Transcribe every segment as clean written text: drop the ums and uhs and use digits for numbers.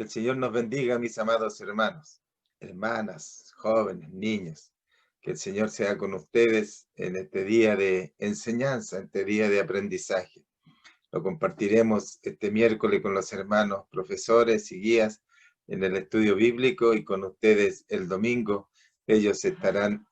Que el Señor nos bendiga, mis amados hermanos, hermanas, jóvenes, niños. Que el Señor sea con ustedes en este día de enseñanza, en este día de aprendizaje. Lo compartiremos este miércoles con los hermanos profesores y guías en el estudio bíblico y con ustedes el domingo. Ellos estarán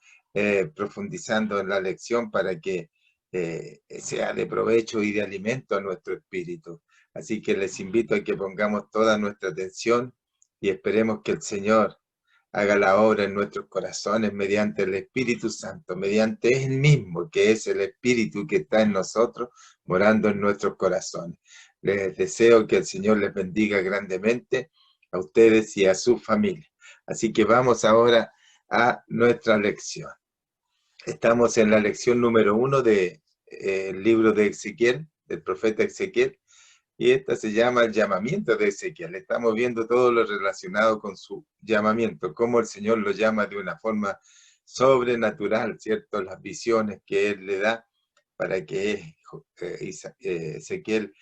profundizando en la lección para que sea de provecho y de alimento a nuestro espíritu. Así que les invito a que pongamos toda nuestra atención y esperemos que el Señor haga la obra en nuestros corazones mediante el Espíritu Santo, mediante Él mismo, que es el Espíritu que está en nosotros, morando en nuestros corazones. Les deseo que el Señor les bendiga grandemente a ustedes y a su familia. Así que vamos ahora a nuestra lección. Estamos en la lección número 1 del libro de Ezequiel, del profeta Ezequiel, y esta se llama el llamamiento de Ezequiel. Estamos viendo todo lo relacionado con su llamamiento, cómo el Señor lo llama de una forma sobrenatural, ¿cierto? Las visiones que Él le da para que Ezequiel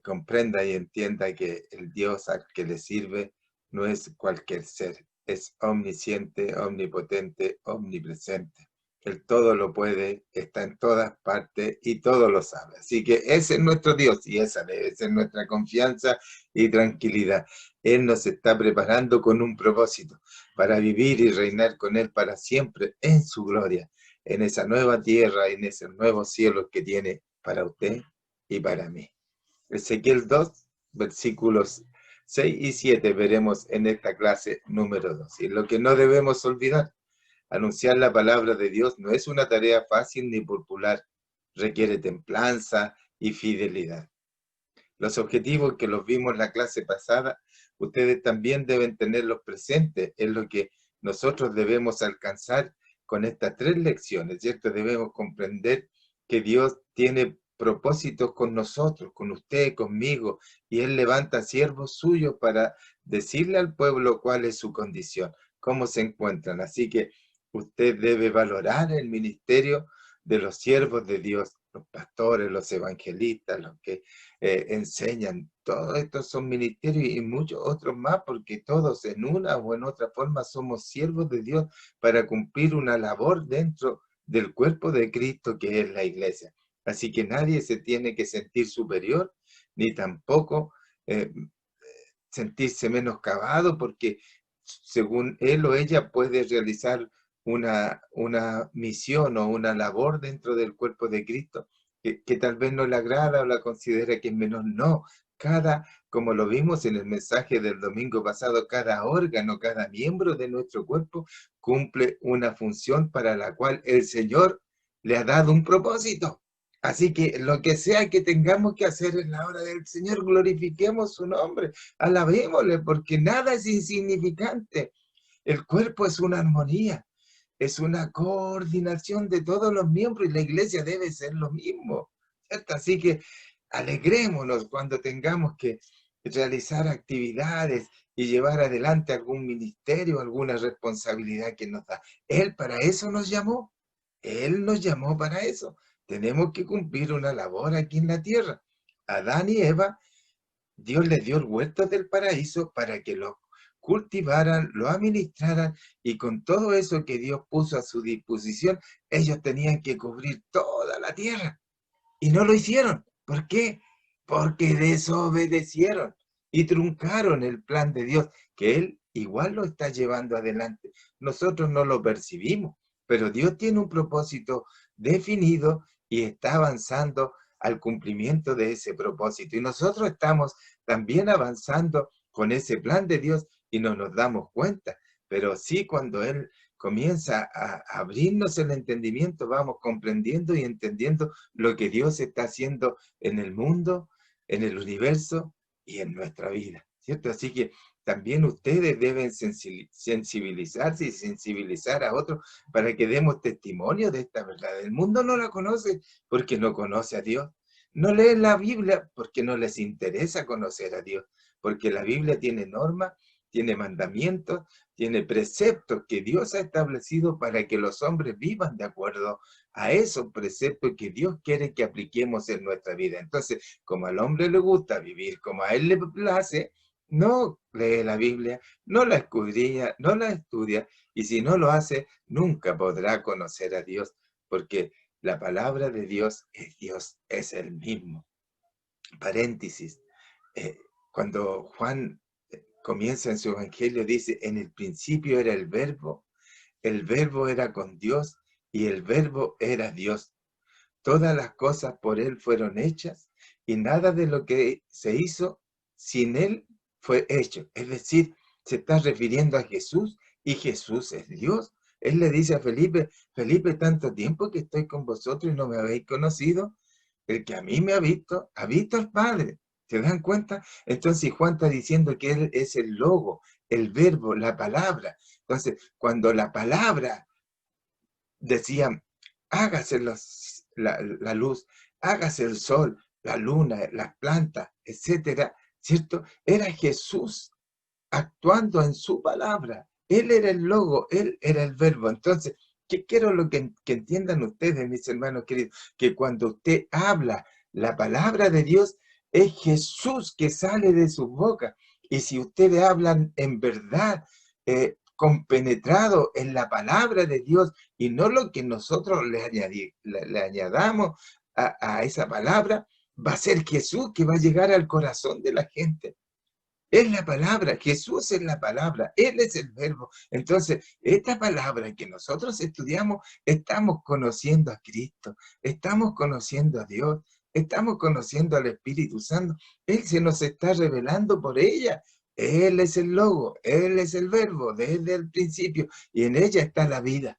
comprenda y entienda que el Dios al que le sirve no es cualquier ser, es omnisciente, omnipotente, omnipresente. Él todo lo puede, está en todas partes y todo lo sabe. Así que ese es nuestro Dios y esa debe ser nuestra confianza y tranquilidad. Él nos está preparando con un propósito para vivir y reinar con Él para siempre en su gloria, en esa nueva tierra, en esos nuevos cielos que tiene para usted y para mí. Ezequiel 2, versículos 6 y 7 veremos en esta clase número 2. Y lo que no debemos olvidar, anunciar la palabra de Dios no es una tarea fácil ni popular, requiere templanza y fidelidad. Los objetivos que los vimos en la clase pasada, ustedes también deben tenerlos presentes, es lo que nosotros debemos alcanzar con estas 3 lecciones, ¿cierto? Debemos comprender que Dios tiene propósitos con nosotros, con usted, conmigo, y Él levanta siervos suyos para decirle al pueblo cuál es su condición, cómo se encuentran. Así que usted debe valorar el ministerio de los siervos de Dios, los pastores, los evangelistas, los que enseñan. Todos estos son ministerios y muchos otros más, porque todos en una o en otra forma somos siervos de Dios para cumplir una labor dentro del cuerpo de Cristo que es la iglesia. Así que nadie se tiene que sentir superior, ni tampoco sentirse menoscabado, porque según él o ella puede realizar una misión o una labor dentro del cuerpo de Cristo que tal vez no le agrada o la considera que es menor. No, como lo vimos en el mensaje del domingo pasado, cada órgano, cada miembro de nuestro cuerpo cumple una función para la cual el Señor le ha dado un propósito. Así que lo que sea que tengamos que hacer en la hora del Señor, glorifiquemos su nombre, alabémosle, porque nada es insignificante. El cuerpo es una armonía, es una coordinación de todos los miembros y la iglesia debe ser lo mismo, ¿cierto? Así que alegrémonos cuando tengamos que realizar actividades y llevar adelante algún ministerio, alguna responsabilidad que nos da. Él para eso nos llamó. Él nos llamó para eso. Tenemos que cumplir una labor aquí en la tierra. Adán y Eva, Dios les dio el huerto del paraíso para que lo cultivaran, lo administraran y con todo eso que Dios puso a su disposición, ellos tenían que cubrir toda la tierra. Y no lo hicieron. ¿Por qué? Porque desobedecieron y truncaron el plan de Dios, que Él igual lo está llevando adelante. Nosotros no lo percibimos, pero Dios tiene un propósito definido y está avanzando al cumplimiento de ese propósito. Y nosotros estamos también avanzando con ese plan de Dios y no nos damos cuenta. Pero sí, cuando Él comienza a abrirnos el entendimiento, vamos comprendiendo y entendiendo lo que Dios está haciendo en el mundo, en el universo y en nuestra vida, ¿cierto? Así que también ustedes deben sensibilizarse y sensibilizar a otros para que demos testimonio de esta verdad. El mundo no la conoce porque no conoce a Dios. No leen la Biblia porque no les interesa conocer a Dios, porque la Biblia tiene normas, tiene mandamientos, tiene preceptos que Dios ha establecido para que los hombres vivan de acuerdo a esos preceptos que Dios quiere que apliquemos en nuestra vida. Entonces, como al hombre le gusta vivir como a él le place, no lee la Biblia, no la escudriña, no la estudia, y si no lo hace, nunca podrá conocer a Dios, porque la palabra de Dios, es el mismo. Paréntesis, eh, cuando Juan comienza en su evangelio, dice, en el principio era el verbo era con Dios, y el verbo era Dios. Todas las cosas por él fueron hechas, y nada de lo que se hizo sin él fue hecho. Es decir, se está refiriendo a Jesús, y Jesús es Dios. Él le dice a Felipe, Felipe, tanto tiempo que estoy con vosotros y no me habéis conocido. El que a mí me ha visto al Padre. ¿Se dan cuenta? Entonces Juan está diciendo que él es el logo, el verbo, la palabra. Entonces, cuando la palabra decía, hágase la luz, hágase el sol, la luna, las plantas, etcétera, ¿cierto? Era Jesús actuando en su palabra. Él era el logo, él era el verbo. Entonces, ¿qué quiero que entiendan ustedes, mis hermanos queridos? Que cuando usted habla la palabra de Dios, es Jesús que sale de su boca. Y si ustedes hablan en verdad, compenetrado en la palabra de Dios, y no lo que nosotros le añadamos a esa palabra, va a ser Jesús que va a llegar al corazón de la gente. Es la palabra, Jesús es la palabra, Él es el verbo. Entonces, esta palabra que nosotros estudiamos, estamos conociendo a Cristo, estamos conociendo a Dios, estamos conociendo al Espíritu Santo. Él se nos está revelando por ella. Él es el logo, Él es el verbo desde el principio, y en ella está la vida.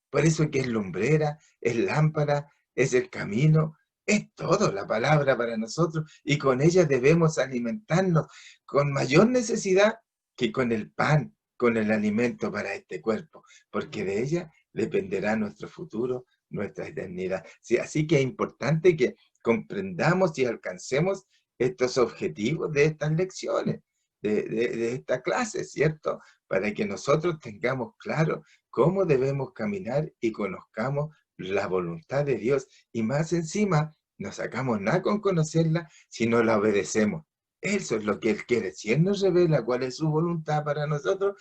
Por eso que es lumbrera, es lámpara, es el camino, es todo la palabra para nosotros, y con ella debemos alimentarnos con mayor necesidad que con el pan, con el alimento para este cuerpo, porque de ella dependerá nuestro futuro, nuestra eternidad. Sí, así que es importante que comprendamos y alcancemos estos objetivos de estas lecciones, de esta clase, ¿cierto? Para que nosotros tengamos claro cómo debemos caminar y conozcamos la voluntad de Dios. Y más encima, no sacamos nada con conocerla si no la obedecemos. Eso es lo que Él quiere. Si Él nos revela cuál es su voluntad para nosotros,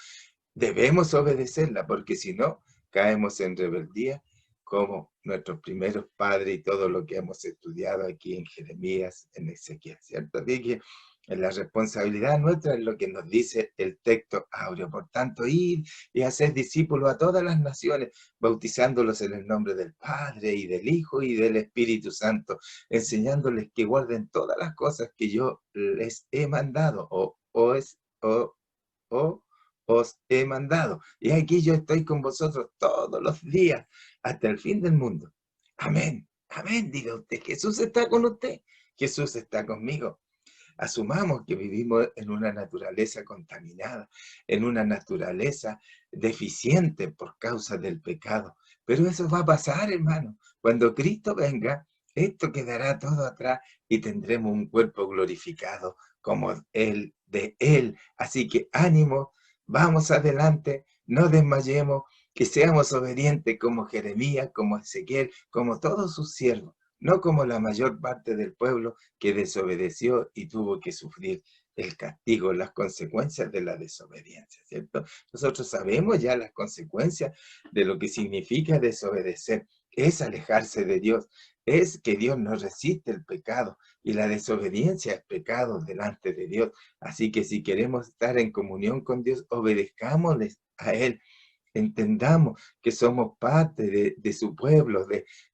debemos obedecerla, porque si no, caemos en rebeldía, como nuestros primeros padres y todo lo que hemos estudiado aquí en Jeremías, en Ezequiel, ¿cierto? Así que la responsabilidad nuestra es lo que nos dice el texto áureo. Por tanto, ir y hacer discípulos a todas las naciones, bautizándolos en el nombre del Padre y del Hijo y del Espíritu Santo, enseñándoles que guarden todas las cosas que yo les he mandado, o os he mandado. Y aquí yo estoy con vosotros todos los días hasta el fin del mundo. Amén. Amén, diga usted. Jesús está con usted. Jesús está conmigo. Asumamos que vivimos en una naturaleza contaminada, en una naturaleza deficiente por causa del pecado. Pero eso va a pasar, hermano. Cuando Cristo venga, esto quedará todo atrás y tendremos un cuerpo glorificado como el de Él. Así que ánimo, vamos adelante, no desmayemos, que seamos obedientes como Jeremías, como Ezequiel, como todos sus siervos, no como la mayor parte del pueblo que desobedeció y tuvo que sufrir el castigo, las consecuencias de la desobediencia, ¿cierto? Nosotros sabemos ya las consecuencias de lo que significa desobedecer. Es alejarse de Dios, es que Dios no resiste el pecado, y la desobediencia es pecado delante de Dios. Así que si queremos estar en comunión con Dios, obedezcámosles a Él. Entendamos que somos parte de su pueblo,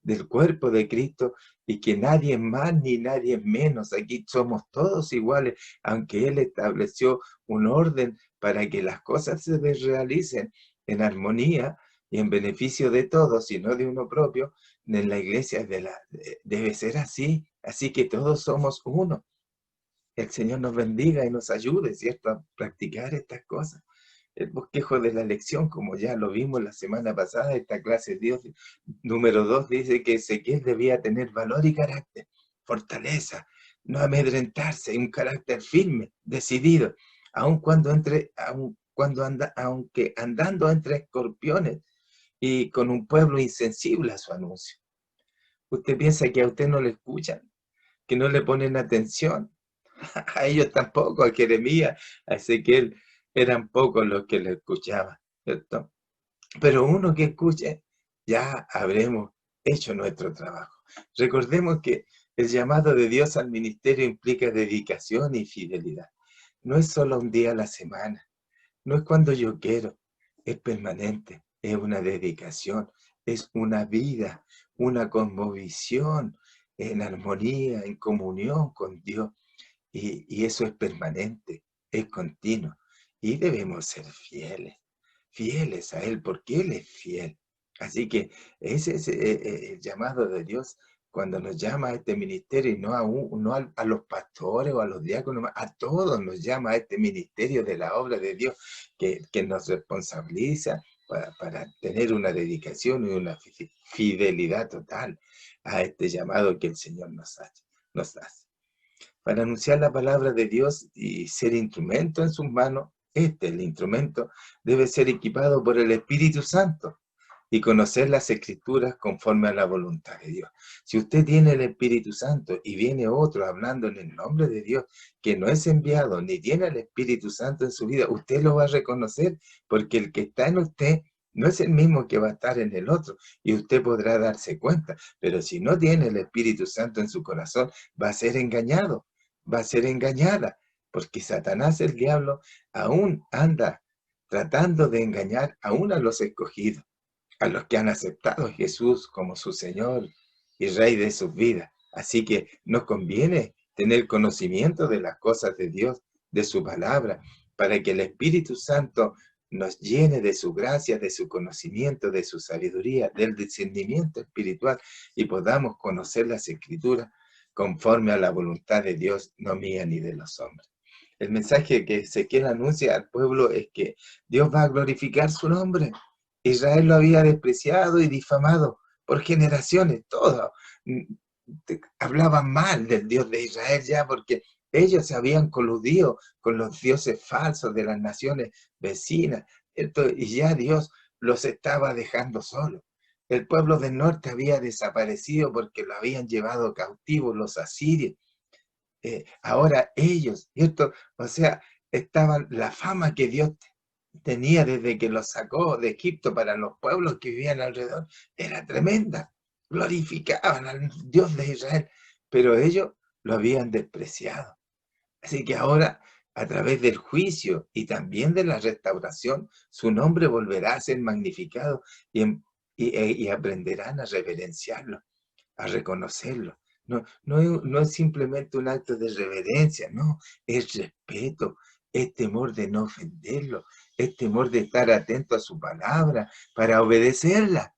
del cuerpo de Cristo, y que nadie es más ni nadie es menos. Aquí somos todos iguales, aunque Él estableció un orden para que las cosas se realicen en armonía y en beneficio de todos y no de uno propio. En la iglesia debe ser así, así que todos somos uno. El Señor nos bendiga y nos ayude, ¿cierto?, a practicar estas cosas. El bosquejo de la lección, como ya lo vimos la semana pasada, esta clase de Dios número 2 dice que Ezequiel debía tener valor y carácter, fortaleza, no amedrentarse, un carácter firme, decidido, aunque andando entre escorpiones y con un pueblo insensible a su anuncio. ¿Usted piensa que a usted no le escuchan, que no le ponen atención? A ellos tampoco, a Jeremías, a Ezequiel, eran pocos los que le escuchaban, ¿cierto? Pero uno que escuche, ya habremos hecho nuestro trabajo. Recordemos que el llamado de Dios al ministerio implica dedicación y fidelidad. No es solo un día a la semana, no es cuando yo quiero, es permanente, es una dedicación, es una vida, una conmovisión en armonía, en comunión con Dios. Y eso es permanente, es continuo. Y debemos ser fieles, fieles a Él, porque Él es fiel. Así que ese es el llamado de Dios cuando nos llama a este ministerio, y no a los pastores o a los diáconos, a todos nos llama a este ministerio de la obra de Dios que nos responsabiliza para tener una dedicación y una fidelidad total a este llamado que el Señor nos hace. Para anunciar la palabra de Dios y ser instrumento en sus manos, el instrumento, debe ser equipado por el Espíritu Santo y conocer las Escrituras conforme a la voluntad de Dios. Si usted tiene el Espíritu Santo y viene otro hablando en el nombre de Dios, que no es enviado ni tiene el Espíritu Santo en su vida, usted lo va a reconocer, porque el que está en usted no es el mismo que va a estar en el otro, y usted podrá darse cuenta. Pero si no tiene el Espíritu Santo en su corazón, va a ser engañado, va a ser engañada, porque Satanás, el diablo, aún anda tratando de engañar aún a los escogidos, a los que han aceptado a Jesús como su Señor y Rey de sus vidas. Así que nos conviene tener conocimiento de las cosas de Dios, de su palabra, para que el Espíritu Santo nos llene de su gracia, de su conocimiento, de su sabiduría, del discernimiento espiritual, y podamos conocer las Escrituras conforme a la voluntad de Dios, no mía ni de los hombres. El mensaje que Ezequiel anuncia al pueblo es que Dios va a glorificar su nombre. Israel lo había despreciado y difamado por generaciones, todos hablaban mal del Dios de Israel ya, porque ellos se habían coludido con los dioses falsos de las naciones vecinas, ¿cierto? Y ya Dios los estaba dejando solos. El pueblo del norte había desaparecido porque lo habían llevado cautivo los asirios. Ahora ellos, ¿cierto? O sea, estaban la fama que Dios tenía desde que los sacó de Egipto para los pueblos que vivían alrededor, era tremenda. Glorificaban al Dios de Israel, pero ellos lo habían despreciado. Así que ahora, a través del juicio y también de la restauración, su nombre volverá a ser magnificado y aprenderán a reverenciarlo, a reconocerlo. No es simplemente un acto de reverencia, no, es respeto, es temor de no ofenderlo, es temor de estar atento a su palabra, para obedecerla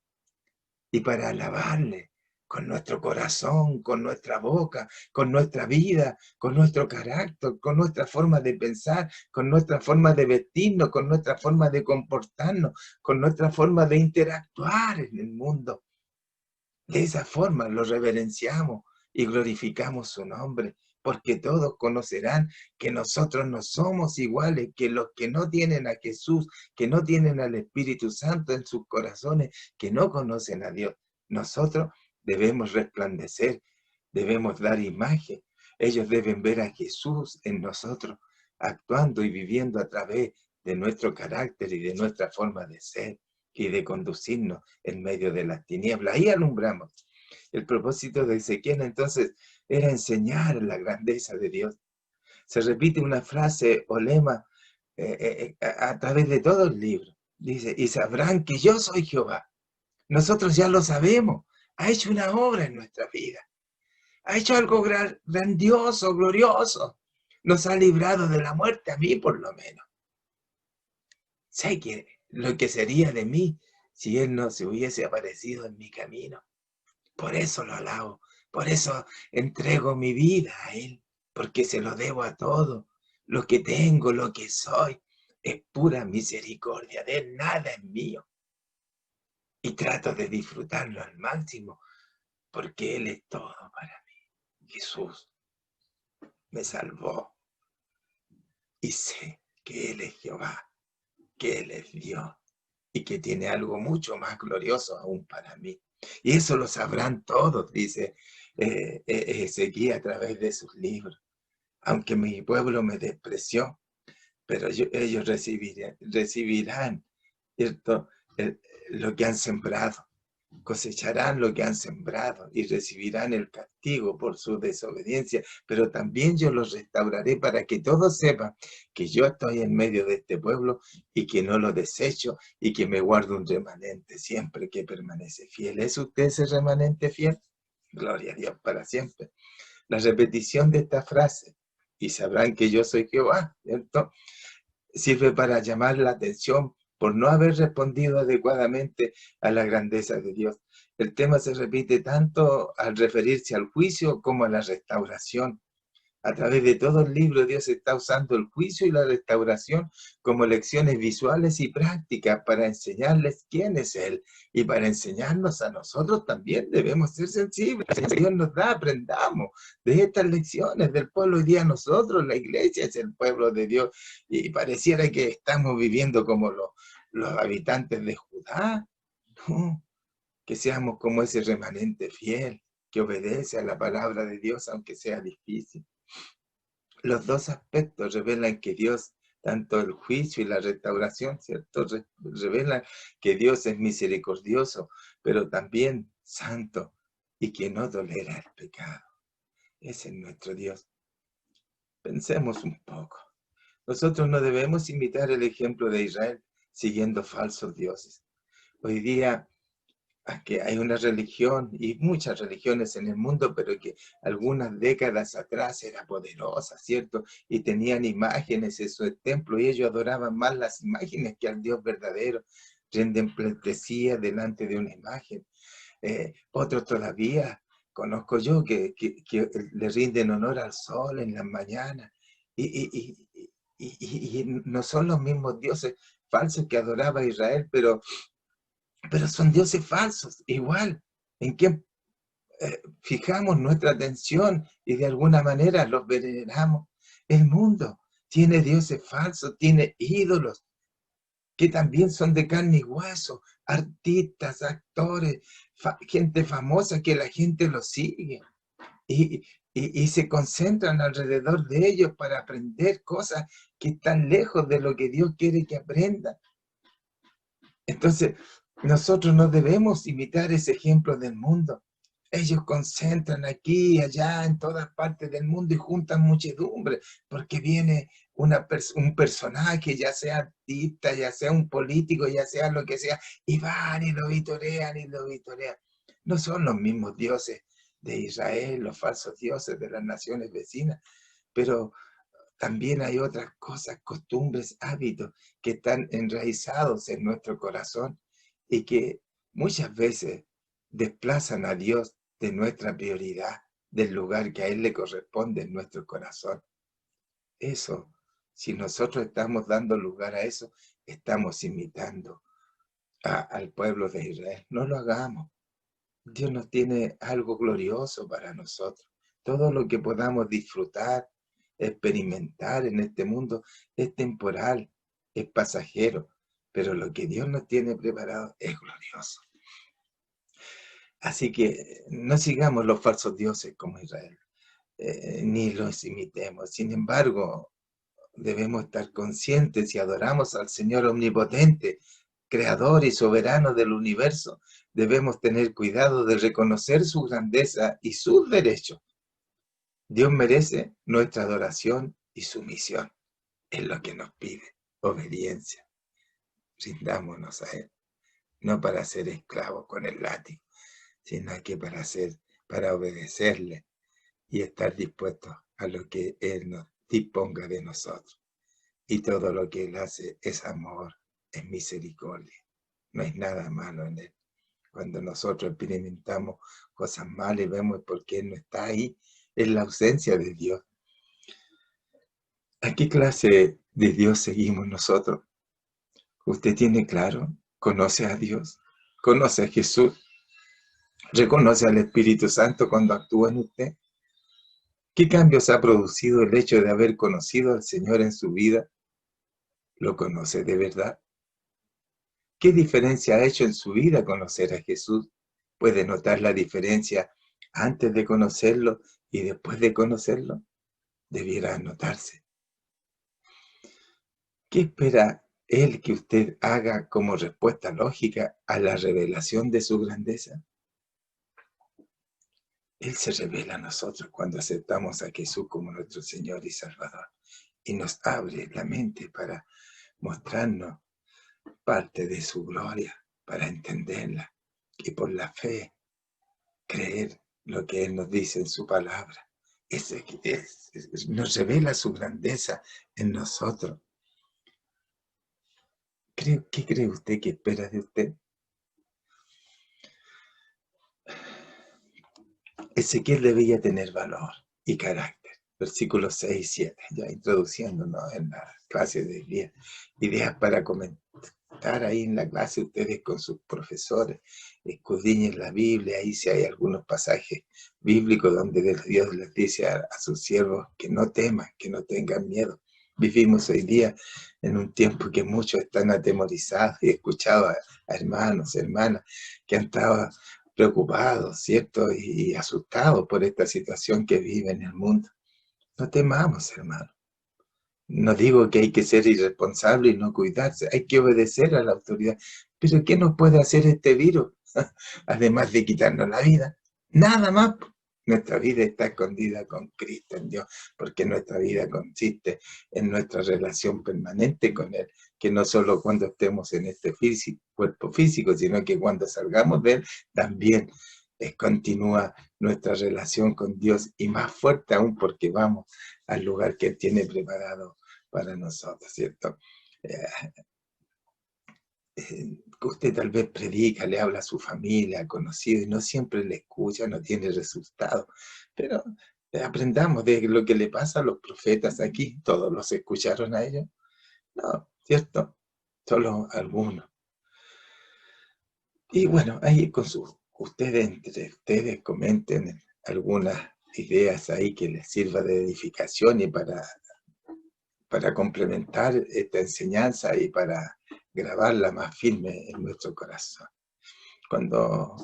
y para alabarle con nuestro corazón, con nuestra boca, con nuestra vida, con nuestro carácter, con nuestra forma de pensar, con nuestra forma de vestirnos, con nuestra forma de comportarnos, con nuestra forma de interactuar en el mundo. De esa forma lo reverenciamos y glorificamos su nombre, porque todos conocerán que nosotros no somos iguales que los que no tienen a Jesús, que no tienen al Espíritu Santo en sus corazones, que no conocen a Dios. Nosotros debemos resplandecer, debemos dar imagen. Ellos deben ver a Jesús en nosotros, actuando y viviendo a través de nuestro carácter y de nuestra forma de ser y de conducirnos en medio de las tinieblas. Ahí alumbramos. El propósito de Ezequiel entonces era enseñar la grandeza de Dios. Se repite una frase o lema a través de todo el libro. Dice, y sabrán que yo soy Jehová. Nosotros ya lo sabemos. Ha hecho una obra en nuestra vida. Ha hecho algo grandioso, glorioso. Nos ha librado de la muerte, a mí por lo menos. Sé que lo que sería de mí si Él no se hubiese aparecido en mi camino. Por eso lo alabo, por eso entrego mi vida a Él, porque se lo debo a todo. Lo que tengo, lo que soy, es pura misericordia de Él, nada es mío. Y trato de disfrutarlo al máximo, porque Él es todo para mí. Jesús me salvó y sé que Él es Jehová, que Él es Dios y que tiene algo mucho más glorioso aún para mí. Y eso lo sabrán todos, dice Ezequiel a través de sus libros. aunque mi pueblo me despreció, pero ellos recibirán, ¿cierto? Lo que han sembrado, cosecharán lo que han sembrado y recibirán el castigo por su desobediencia, pero también yo los restauraré para que todos sepan que yo estoy en medio de este pueblo y que no lo desecho y que me guardo un remanente siempre que permanece fiel. ¿Es usted ese remanente fiel? Gloria a Dios para siempre. La repetición de esta frase, y sabrán que yo soy Jehová, ¿cierto?, sirve para llamar la atención por no haber respondido adecuadamente a la grandeza de Dios. El tema se repite tanto al referirse al juicio como a la restauración. A través de todo el libro, Dios está usando el juicio y la restauración como lecciones visuales y prácticas para enseñarles quién es Él y para enseñarnos a nosotros también. Debemos ser sensibles. Dios nos da, aprendamos de estas lecciones del pueblo. Hoy día nosotros, la iglesia, es el pueblo de Dios y pareciera que estamos viviendo como los habitantes de Judá. No, que seamos como ese remanente fiel que obedece a la palabra de Dios aunque sea difícil. Los dos aspectos revelan que Dios, tanto el juicio y la restauración, ¿cierto?, revelan que Dios es misericordioso, pero también santo y que no tolera el pecado. Ese es nuestro Dios. Pensemos un poco. Nosotros no debemos imitar el ejemplo de Israel siguiendo falsos dioses. Hoy día que hay una religión y muchas religiones en el mundo, pero que algunas décadas atrás era poderosa, ¿cierto? Y tenían imágenes en su templo y ellos adoraban más las imágenes que al Dios verdadero. Rinden pleitesía delante de una imagen. Otros todavía, conozco yo, que le rinden honor al sol en las mañanas. Y no son los mismos dioses falsos que adoraba Israel, pero son dioses falsos, igual, en quien fijamos nuestra atención y de alguna manera los veneramos. El mundo tiene dioses falsos, tiene ídolos que también son de carne y hueso, artistas, actores, gente famosa que la gente los sigue y se concentran alrededor de ellos para aprender cosas que están lejos de lo que Dios quiere que aprendan. Entonces, nosotros no debemos imitar ese ejemplo del mundo. Ellos concentran aquí y allá en todas partes del mundo y juntan muchedumbre, porque viene un personaje, ya sea artista, ya sea un político, ya sea lo que sea, y van y lo vitorean y lo vitorean. No son los mismos dioses de Israel, los falsos dioses de las naciones vecinas, pero también hay otras cosas, costumbres, hábitos que están enraizados en nuestro corazón y que muchas veces desplazan a Dios de nuestra prioridad, del lugar que a Él le corresponde en nuestro corazón. Eso, si nosotros estamos dando lugar a eso, estamos imitando al pueblo de Israel. No lo hagamos. Dios nos tiene algo glorioso para nosotros. Todo lo que podamos disfrutar, experimentar en este mundo es temporal, es pasajero, pero lo que Dios nos tiene preparado es glorioso. Así que no sigamos los falsos dioses como Israel, ni los imitemos. Sin embargo, debemos estar conscientes y adoramos al Señor omnipotente, creador y soberano del universo. Debemos tener cuidado de reconocer su grandeza y sus derechos. Dios merece nuestra adoración y sumisión. Es lo que nos pide, obediencia. Rindámonos a Él, no para ser esclavos con el látigo, sino que para obedecerle y estar dispuestos a lo que Él nos disponga de nosotros. Y todo lo que Él hace es amor, es misericordia. No hay nada malo en Él. Cuando nosotros experimentamos cosas malas y vemos por qué Él no está ahí, es la ausencia de Dios. ¿A qué clase de Dios seguimos nosotros? ¿Usted tiene claro? ¿Conoce a Dios? ¿Conoce a Jesús? ¿Reconoce al Espíritu Santo cuando actúa en usted? ¿Qué cambios ha producido el hecho de haber conocido al Señor en su vida? ¿Lo conoce de verdad? ¿Qué diferencia ha hecho en su vida conocer a Jesús? ¿Puede notar la diferencia antes de conocerlo y después de conocerlo? debiera anotarse. ¿Qué espera Él que usted haga como respuesta lógica a la revelación de su grandeza? Él se revela a nosotros cuando aceptamos a Jesús como nuestro Señor y Salvador y nos abre la mente para mostrarnos parte de su gloria, para entenderla y por la fe creer lo que Él nos dice en su palabra. Nos revela su grandeza en nosotros. ¿Qué cree usted que espera de usted? Ezequiel debía tener valor y carácter. Versículos 6 y 7, ya introduciéndonos en la clase de día. Ideas para comentar ahí en la clase ustedes con sus profesores. Escudriñen la Biblia, ahí si hay algunos pasajes bíblicos donde Dios les dice a sus siervos que no teman, que no tengan miedo. Vivimos hoy día en un tiempo que muchos están atemorizados y he escuchado a hermanos, hermanas que han estado preocupados, ¿cierto? Y asustados por esta situación que vive en el mundo. No temamos, hermano. No digo que hay que ser irresponsable y no cuidarse, hay que obedecer a la autoridad. Pero ¿qué nos puede hacer este virus? Además de quitarnos la vida. Nada más. Nuestra vida está escondida con Cristo en Dios, porque nuestra vida consiste en nuestra relación permanente con Él, que no solo cuando estemos en este cuerpo físico, sino que cuando salgamos de Él, también continúa nuestra relación con Dios y más fuerte aún porque vamos al lugar que Él tiene preparado para nosotros, ¿cierto? Usted tal vez predica, le habla a su familia, conocido, y no siempre le escucha, no tiene resultado. Pero aprendamos de lo que le pasa a los profetas aquí. ¿Todos los escucharon a ellos? No, ¿cierto? Solo algunos. Y bueno, ahí con entre ustedes comenten algunas ideas ahí que les sirva de edificación y para complementar esta enseñanza y para grabarla más firme en nuestro corazón. Cuando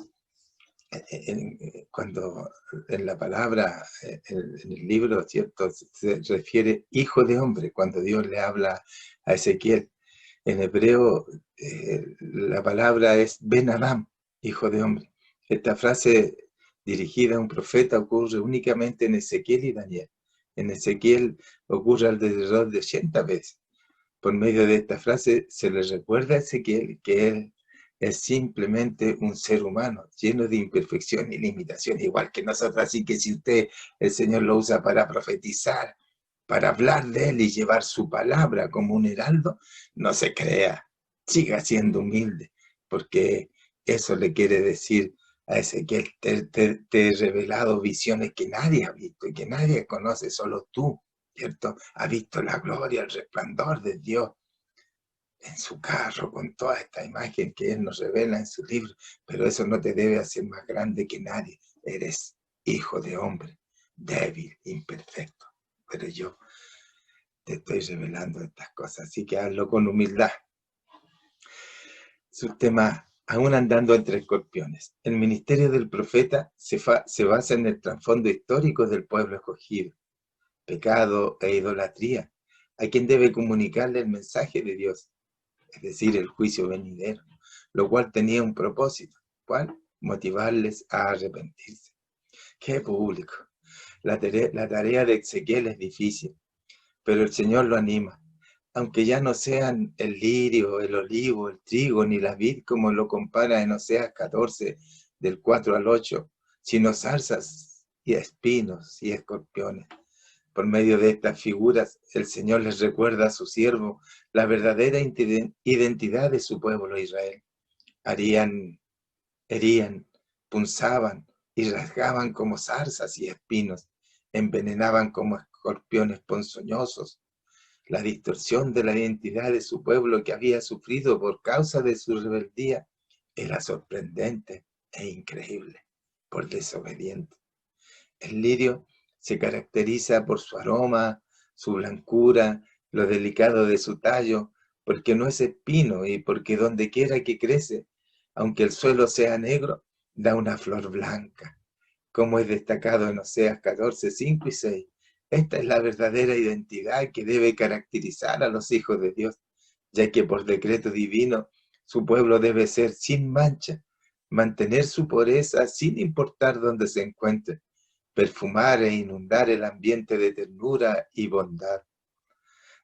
en la palabra, en el libro, ¿cierto? Se refiere hijo de hombre, cuando Dios le habla a Ezequiel. En hebreo, la palabra es Ben Adam, hijo de hombre. Esta frase dirigida a un profeta ocurre únicamente en Ezequiel y Daniel. En Ezequiel ocurre alrededor de 80 veces. Por medio de esta frase se le recuerda a Ezequiel que él es simplemente un ser humano, lleno de imperfección y limitación, igual que nosotros. Así que si el Señor lo usa para profetizar, para hablar de Él y llevar su palabra como un heraldo, no se crea, siga siendo humilde, porque eso le quiere decir a Ezequiel, te he revelado visiones que nadie ha visto y que nadie conoce, solo tú, ¿cierto? Ha visto la gloria, el resplandor de Dios en su carro, con toda esta imagen que Él nos revela en su libro, pero eso no te debe hacer más grande que nadie. Eres hijo de hombre, débil, imperfecto, pero yo te estoy revelando estas cosas, así que hazlo con humildad. Su tema, aún andando entre escorpiones. El ministerio del profeta se basa en el trasfondo histórico del pueblo escogido, pecado e idolatría, a quien debe comunicarle el mensaje de Dios, es decir, el juicio venidero, lo cual tenía un propósito, ¿cuál? Motivarles a arrepentirse. ¡Qué público! La tarea de Ezequiel es difícil, pero el Señor lo anima. Aunque ya no sean el lirio, el olivo, el trigo, ni la vid, como lo compara en Oseas 14, del 4 al 8, sino zarzas y espinos y escorpiones. Por medio de estas figuras, el Señor les recuerda a su siervo la verdadera identidad de su pueblo Israel. Herían, punzaban y rasgaban como zarzas y espinos, envenenaban como escorpiones ponzoñosos. La distorsión de la identidad de su pueblo que había sufrido por causa de su rebeldía era sorprendente e increíble por desobediente. El lirio se caracteriza por su aroma, su blancura, lo delicado de su tallo, porque no es espino y porque donde quiera que crece, aunque el suelo sea negro, da una flor blanca, como es destacado en Oseas 14, 5 y 6. Esta es la verdadera identidad que debe caracterizar a los hijos de Dios, ya que por decreto divino su pueblo debe ser sin mancha, mantener su pureza sin importar dónde se encuentre, perfumar e inundar el ambiente de ternura y bondad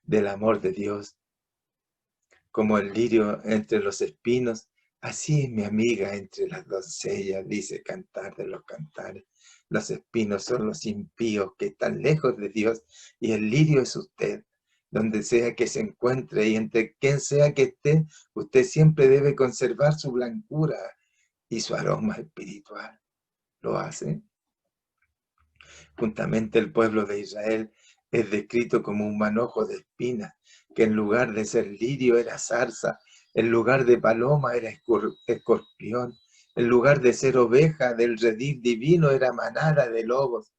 del amor de Dios. Como el lirio entre los espinos, así es mi amiga entre las doncellas, dice Cantar de los Cantares. Los espinos son los impíos que están lejos de Dios, y el lirio es usted. Donde sea que se encuentre y entre quien sea que esté, usted siempre debe conservar su blancura y su aroma espiritual. ¿Lo hace? Juntamente el pueblo de Israel es descrito como un manojo de espinas, que en lugar de ser lirio era zarza, en lugar de paloma era escorpión, en lugar de ser oveja del redil divino era manada de lobos.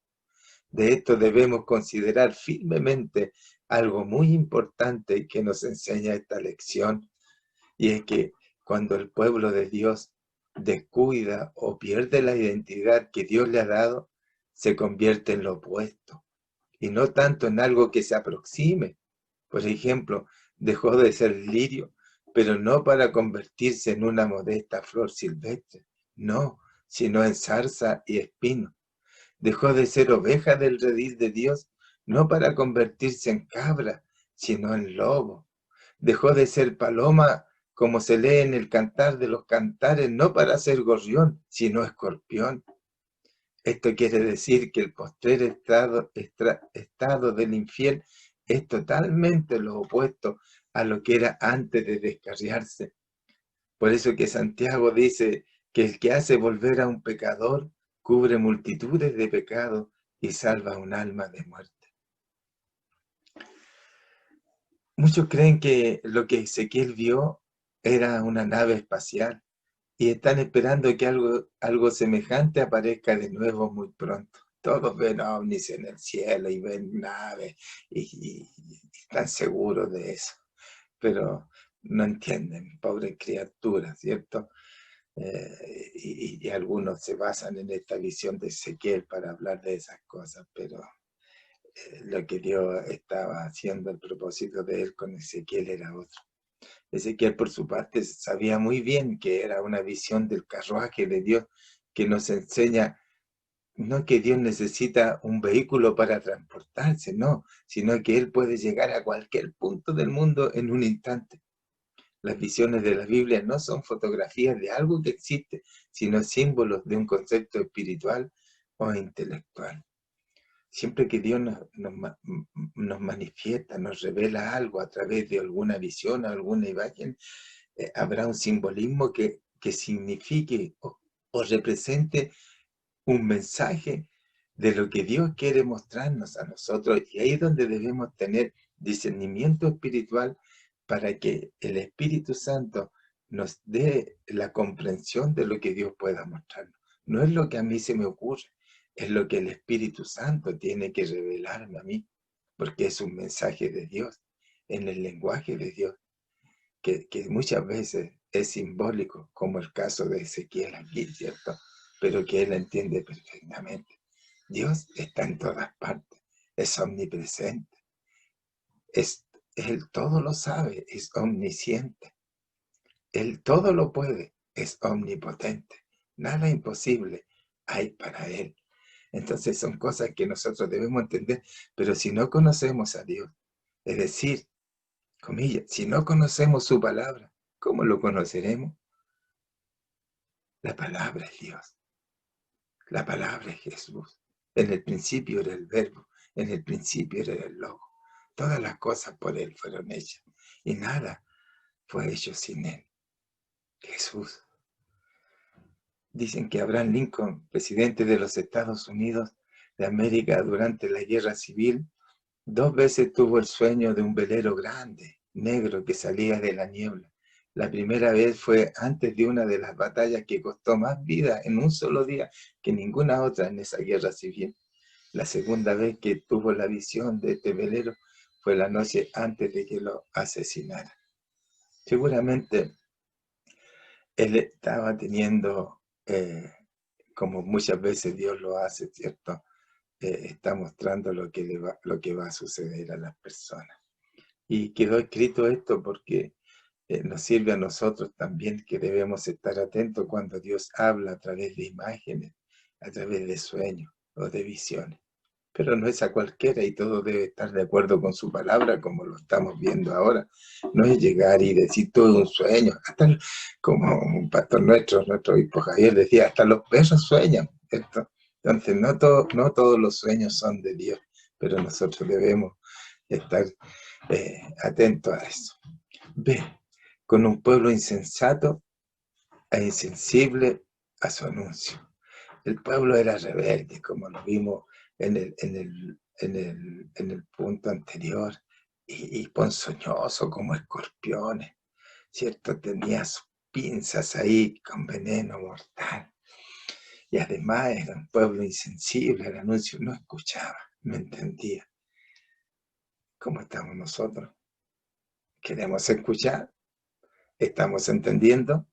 De esto debemos considerar firmemente algo muy importante que nos enseña esta lección, y es que cuando el pueblo de Dios descuida o pierde la identidad que Dios le ha dado, se convierte en lo opuesto, y no tanto en algo que se aproxime. Por ejemplo, dejó de ser lirio, pero no para convertirse en una modesta flor silvestre, no, sino en zarza y espino. Dejó de ser oveja del redil de Dios, no para convertirse en cabra, sino en lobo. Dejó de ser paloma, como se lee en el Cantar de los Cantares, no para ser gorrión, sino escorpión. Esto quiere decir que el postrer estado del infiel es totalmente lo opuesto a lo que era antes de descarriarse. Por eso que Santiago dice que el que hace volver a un pecador cubre multitudes de pecados y salva un alma de muerte. Muchos creen que lo que Ezequiel vio era una nave espacial y están esperando que algo semejante aparezca de nuevo muy pronto. Todos ven ovnis en el cielo y ven naves y están seguros de eso, pero no entienden, pobre criatura, ¿cierto? Y algunos se basan en esta visión de Ezequiel para hablar de esas cosas, pero lo que Dios estaba haciendo, el propósito de él con Ezequiel era otro. Ezequiel, por su parte, sabía muy bien que era una visión del carruaje de Dios que nos enseña no que Dios necesita un vehículo para transportarse, no, sino que Él puede llegar a cualquier punto del mundo en un instante. Las visiones de la Biblia no son fotografías de algo que existe, sino símbolos de un concepto espiritual o intelectual. Siempre que Dios nos manifiesta, nos revela algo a través de alguna visión, alguna imagen, habrá un simbolismo que signifique o represente un mensaje de lo que Dios quiere mostrarnos a nosotros. Y ahí es donde debemos tener discernimiento espiritual para que el Espíritu Santo nos dé la comprensión de lo que Dios pueda mostrarnos. No es lo que a mí se me ocurre, es lo que el Espíritu Santo tiene que revelarme a mí, porque es un mensaje de Dios, en el lenguaje de Dios, que muchas veces es simbólico, como el caso de Ezequiel aquí, ¿cierto? Pero que él entiende perfectamente. Dios está en todas partes, es omnipresente, Él todo lo sabe, es omnisciente, Él todo lo puede, es omnipotente, nada imposible hay para Él. Entonces son cosas que nosotros debemos entender, pero si no conocemos a Dios, es decir, comillas, si no conocemos su palabra, ¿cómo lo conoceremos? La palabra es Dios, la palabra es Jesús. En el principio era el verbo, en el principio era el logo. Todas las cosas por Él fueron hechas y nada fue hecho sin Él. Jesús. Dicen que Abraham Lincoln, presidente de los Estados Unidos de América durante la Guerra Civil, 2 veces tuvo el sueño de un velero grande, negro, que salía de la niebla. La primera vez fue antes de una de las batallas que costó más vida en un solo día que ninguna otra en esa guerra civil. La segunda vez que tuvo la visión de este velero fue la noche antes de que lo asesinaran. Seguramente él estaba teniendo, como muchas veces Dios lo hace, ¿cierto? está mostrando lo que va a suceder a las personas. Y quedó escrito esto porque nos sirve a nosotros también, que debemos estar atentos cuando Dios habla a través de imágenes, a través de sueños o de visiones. Pero no es a cualquiera y todo debe estar de acuerdo con su palabra, como lo estamos viendo ahora. No es llegar y decir todo un sueño. Hasta como un pastor nuestro obispo Javier decía, hasta los perros sueñan, ¿cierto? Entonces, no todos los sueños son de Dios, pero nosotros debemos estar atentos a eso. B, con un pueblo insensato e insensible a su anuncio. El pueblo era rebelde, como lo vimos en el punto anterior, y ponzoñoso como escorpiones, ¿cierto? Tenía sus pinzas ahí con veneno mortal. Y además era un pueblo insensible al anuncio, no escuchaba, no entendía. ¿Cómo estamos nosotros? ¿Queremos escuchar? ¿Estamos entendiendo?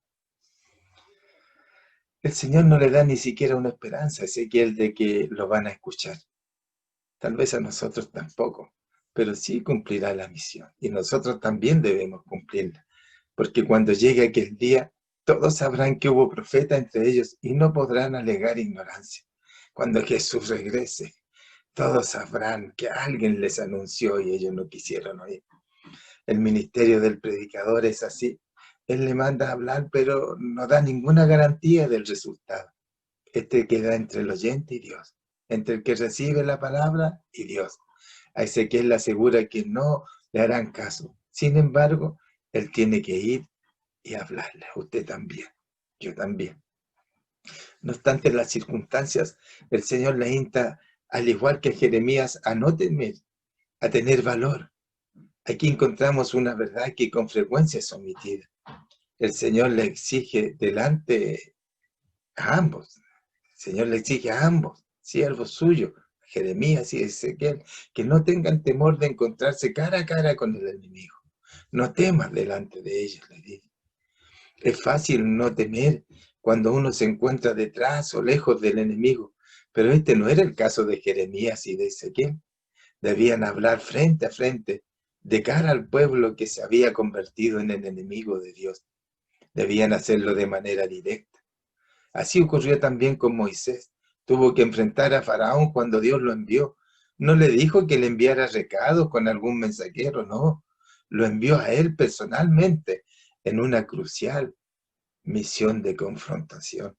El Señor no le da ni siquiera una esperanza a Ezequiel de que lo van a escuchar. Tal vez a nosotros tampoco, pero sí cumplirá la misión. Y nosotros también debemos cumplirla. Porque cuando llegue aquel día, todos sabrán que hubo profeta entre ellos y no podrán alegar ignorancia. Cuando Jesús regrese, todos sabrán que alguien les anunció y ellos no quisieron oír. El ministerio del predicador es así. Él le manda a hablar, pero no da ninguna garantía del resultado. Este queda entre el oyente y Dios, entre el que recibe la palabra y Dios. A Ezequiel le asegura que no le harán caso. Sin embargo, él tiene que ir y hablarle. Usted también, yo también. No obstante las circunstancias, el Señor le insta, al igual que Jeremías, a no temer, a tener valor. Aquí encontramos una verdad que con frecuencia es omitida. El Señor le exige delante a ambos. El Señor le exige a ambos, siervos suyos, Jeremías y Ezequiel, que no tengan temor de encontrarse cara a cara con el enemigo. No temas delante de ellos, le dice. Es fácil no temer cuando uno se encuentra detrás o lejos del enemigo, pero este no era el caso de Jeremías y de Ezequiel. Debían hablar frente a frente, de cara al pueblo que se había convertido en el enemigo de Dios. Debían hacerlo de manera directa. Así ocurrió también con Moisés. Tuvo que enfrentar a Faraón cuando Dios lo envió. No le dijo que le enviara recados con algún mensajero, no. Lo envió a él personalmente en una crucial misión de confrontación.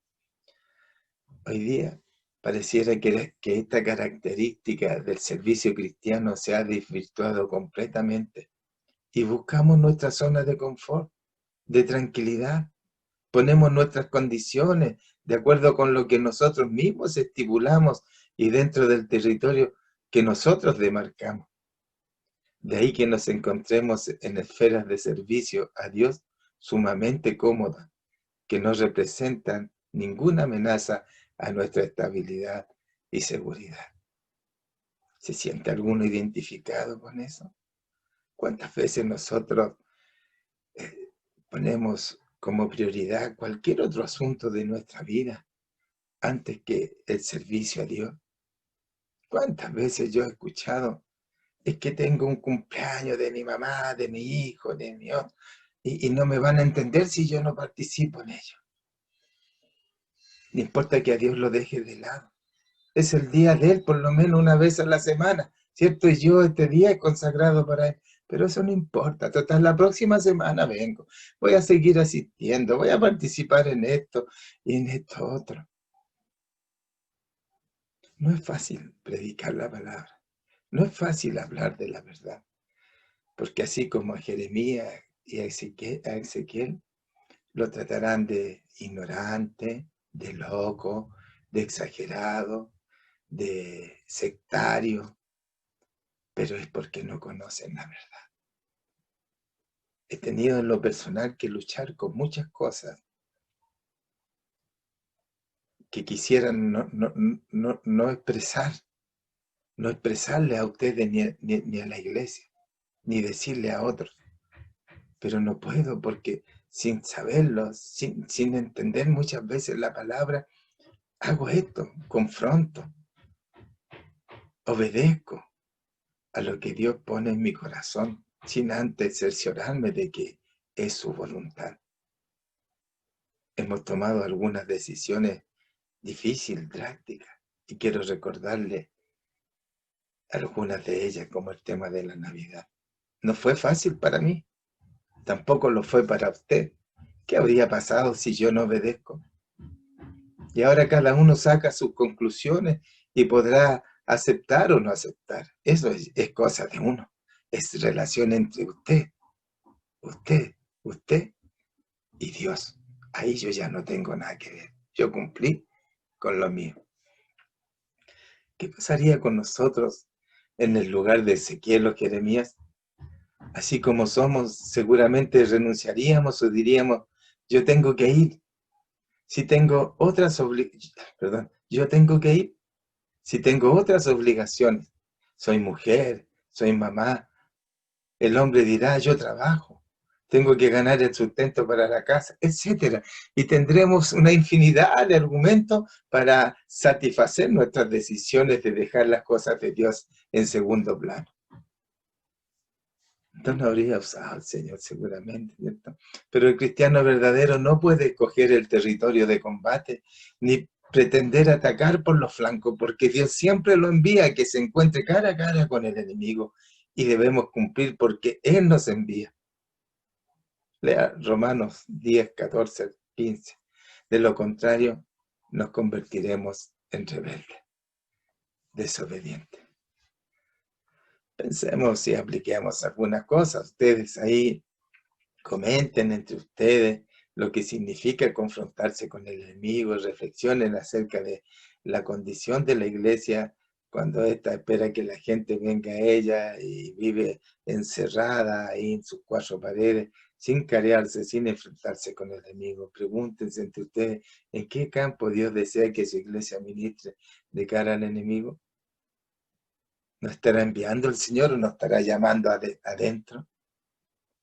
Hoy día pareciera que esta característica del servicio cristiano se ha desvirtuado completamente y buscamos nuestra zona de confort, de tranquilidad. Ponemos nuestras condiciones de acuerdo con lo que nosotros mismos estipulamos y dentro del territorio que nosotros demarcamos. De ahí que nos encontremos en esferas de servicio a Dios sumamente cómodas, que no representan ninguna amenaza a nuestra estabilidad y seguridad. ¿Se siente alguno identificado con eso? ¿Cuántas veces nosotros ponemos como prioridad cualquier otro asunto de nuestra vida antes que el servicio a Dios? ¿Cuántas veces yo he escuchado, es que tengo un cumpleaños de mi mamá, de mi hijo, de mi otro, y no me van a entender si yo no participo en ello? No importa que a Dios lo deje de lado. Es el día de Él, por lo menos una vez a la semana, ¿cierto? Y yo este día he consagrado para Él. Pero eso no importa, total, la próxima semana vengo, voy a seguir asistiendo, voy a participar en esto y en esto otro. No es fácil predicar la palabra, no es fácil hablar de la verdad, porque así como a Jeremías y a Ezequiel lo tratarán de ignorante, de loco, de exagerado, de sectario, pero es porque no conocen la verdad. He tenido en lo personal que luchar con muchas cosas que quisieran no expresarle a ustedes ni a la iglesia, ni decirle a otros. Pero no puedo porque sin saberlo, sin entender muchas veces la palabra, hago esto, confronto. obedezco a lo que Dios pone en mi corazón, sin antes cerciorarme de que es su voluntad. Hemos tomado algunas decisiones difíciles, drásticas, y quiero recordarle algunas de ellas, como el tema de la Navidad. No fue fácil para mí, tampoco lo fue para usted. ¿Qué habría pasado si yo no obedezco? Y ahora cada uno saca sus conclusiones y podrá aceptar o no aceptar. Eso es cosa de uno. Es relación entre usted, usted y Dios. Ahí yo ya no tengo nada que ver. Yo cumplí con lo mío. ¿Qué pasaría con nosotros en el lugar de Ezequiel o Jeremías? Así como somos, seguramente renunciaríamos o diríamos, yo tengo que ir. Si tengo otras obligaciones, yo tengo que ir. Si tengo otras obligaciones, soy mujer, soy mamá, el hombre dirá, yo trabajo, tengo que ganar el sustento para la casa, etcétera. Y tendremos una infinidad de argumentos para satisfacer nuestras decisiones de dejar las cosas de Dios en segundo plano. Entonces no habría usado el Señor seguramente, ¿cierto? Pero el cristiano verdadero no puede escoger el territorio de combate, ni pretender atacar por los flancos, porque Dios siempre lo envía a que se encuentre cara a cara con el enemigo, y debemos cumplir porque Él nos envía. Lea Romanos 10, 14, 15. De lo contrario, nos convertiremos en rebeldes, desobedientes. Pensemos y apliquemos algunas cosas. Ustedes ahí comenten entre ustedes lo que significa confrontarse con el enemigo, reflexionen acerca de la condición de la iglesia cuando ésta espera que la gente venga a ella y vive encerrada ahí en sus cuatro paredes, sin carearse, sin enfrentarse con el enemigo. Pregúntense entre ustedes en qué campo Dios desea que su iglesia ministre de cara al enemigo. ¿No estará enviando el Señor o no estará llamando adentro?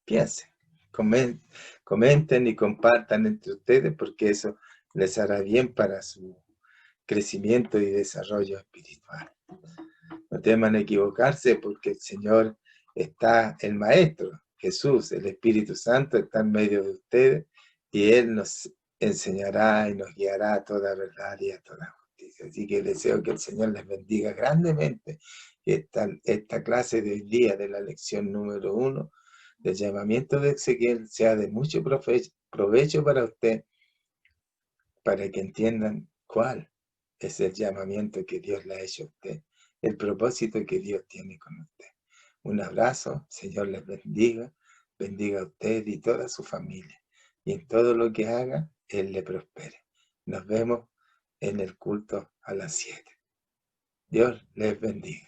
Piensen, comenten y compartan entre ustedes porque eso les hará bien para su crecimiento y desarrollo espiritual. No teman equivocarse porque el Señor está, el Maestro, Jesús, el Espíritu Santo está en medio de ustedes y Él nos enseñará y nos guiará a toda verdad y a toda justicia. Así que deseo que el Señor les bendiga grandemente esta clase de hoy día de la lección número 1 del llamamiento de Ezequiel sea de mucho provecho para usted, para que entiendan cuál es el llamamiento que Dios le ha hecho a usted, el propósito que Dios tiene con usted. Un abrazo, Señor les bendiga, bendiga a usted y toda su familia, y en todo lo que haga, Él le prospere. Nos vemos en el culto a las 7. Dios les bendiga.